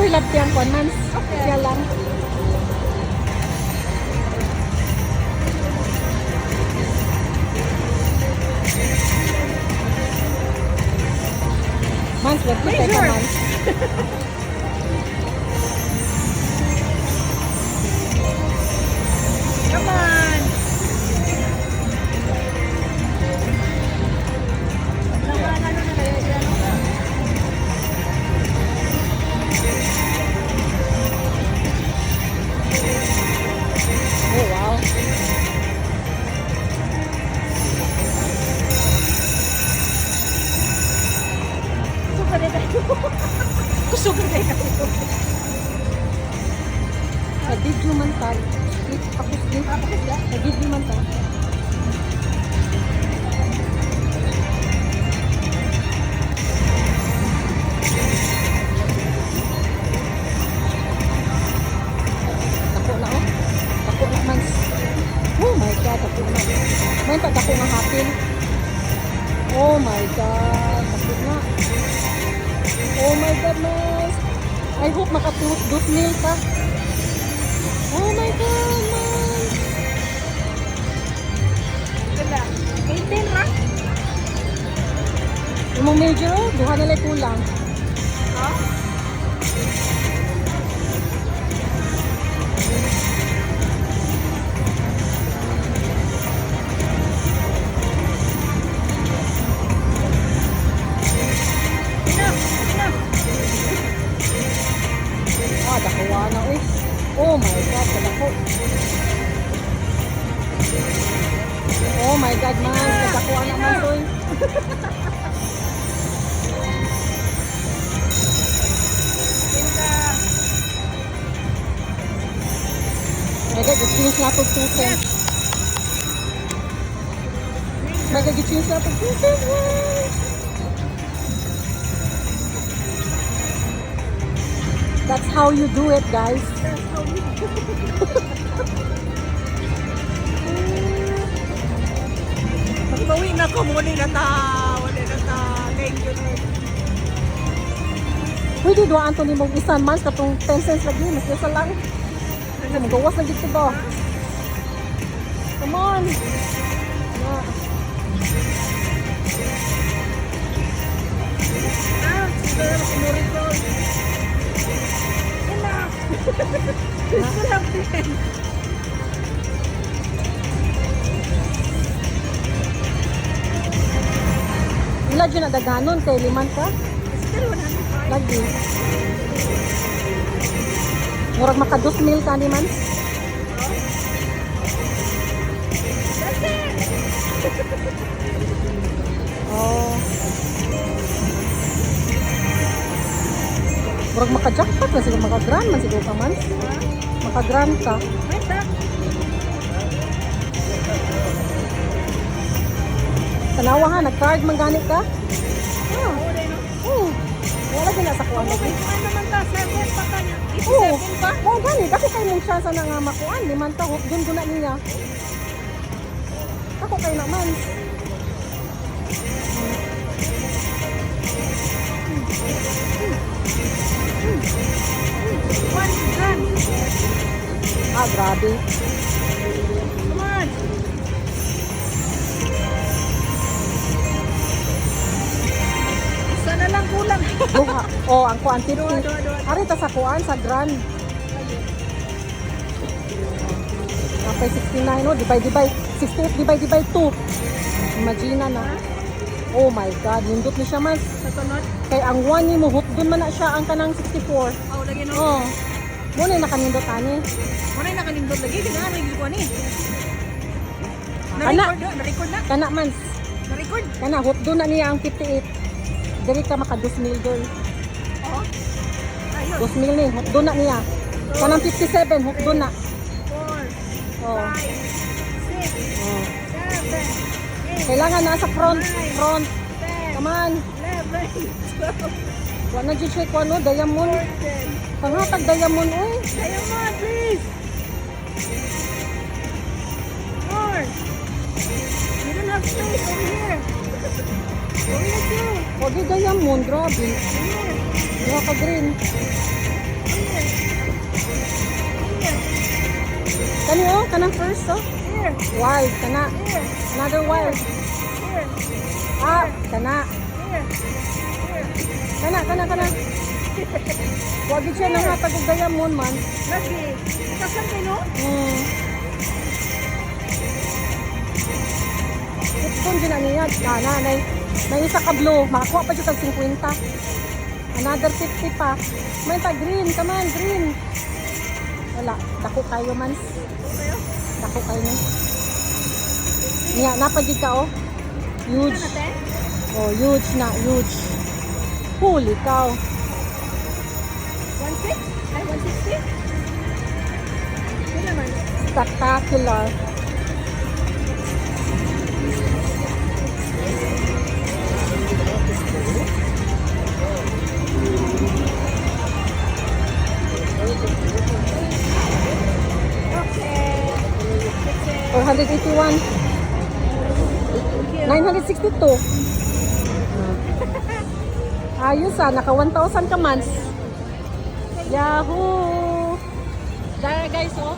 love tiyang kon man. Okay. Siya lang. Mans, wag kita ka Sure. mans. Come on. Naman, ano na kaya yan? Oh, wow. Suka na tayo. Suka na tayo. Nag-video man ta. Tapos din. Nag-video man ta. Tako na oh. Tako na man. Oh my God, tako na. May tako nga hapin. Oh my God, tako na. Oh my God, mas. I hope makatus mil ka. Oh my God, man. Ganda. 18 ra? Yung major, oh, duha na lang kulang. Ha? Enough. Enough. Ah, dakuha na, eh. Oh my God, kadako. Oh my God, man. Kadakuha na man, soy. Ganda. My God, gi-change na pag 2 cents. My God, gi-change na pag 2 cents, man. That's how you do it, guys. That's how we do. Magbawi na ko muli na ta. Wala na ta. Thank you, Lord. Pwede doon, Anthony, mong isan man katong 10 cents lagi. Mas isa lang. Kasi magawas na dito ba? Come on. Yeah. Ah, siguro makinurin ko. Enough. Gusto lang din. Ila dyan na daganon kay liman ka. Still 105. Lagi. Murag maka 2 mil ka ni man. That's it. Oh. Murag maka jackpot man siguro maka grand man siguro ka man. Maka grand ka. Wait, ah. Tanawa ha, nag-card man ganit ka. Oh, wala na. Oh. Wala din sa kuan Okay, lagi. kuhaan naman ta. 7 pa ka niya. Oh. 87 pa. Oh, ganit ako kay mong chance na nga makuan liman ta hop dun na niya. Ako kay naman. One gun. Ah, grabe. Come on. Isa na lang kulang. Duha. Oh, ang kuan 50. Duha. Ari ta sa kuan sa grand. Napay 69 no, divide 68 divide 2. Imagine na. Oh my God, nindot ni siya mas. Sa tunod. Kay ang 1 ni mo doon man na siya ang kanang 64. Oh, lagi no. Oh. Mo na nakanindot ani. Muna yung nakanindot lagi. Kailangan lagi ko ni. Kana. Na-record na. Kana man. Na-record. Kana doon na niya ang 58. Diri ka maka 2 mil girl. Oo. Ayun. 2 mil ni, doon na niya. Kanang 57, doon na. 4, Oh. 5, 6, Oh. 7, 8, Kailangan nasa front. 10, Come on. 11, 12, Wa na dyan siya kung ano, diamond. 14. Pangatag diamond, oy. Kaya mo, please. 4. You don't have space over here. Over here too. Wag yung diamond, grabe. Over here. Wala ka green. Kani oh, kanang first oh. Here. Wild, kana. Here. Another wild. Here. Ah, kana. Here. Here. Kana. Wag gid siya nangatag og diamond man. Lagi. Kasan kayo no? Ito din na niya. Kana, may isa ka blue. Makakuha pa siya tag 50. Another 50 pa. May pa green. Come on, green. Wala. Dako kayo man. Okay. Dako kayo man. Niya, napagid ka oh. Huge. Natin? Oh, huge na. Huge. Holy cow. 1.6? Ay, 160? Yun naman. Spectacular. Okay. 481. 962. Ayos ah, naka 1,000 ka man. Yahoo! There guys, oh.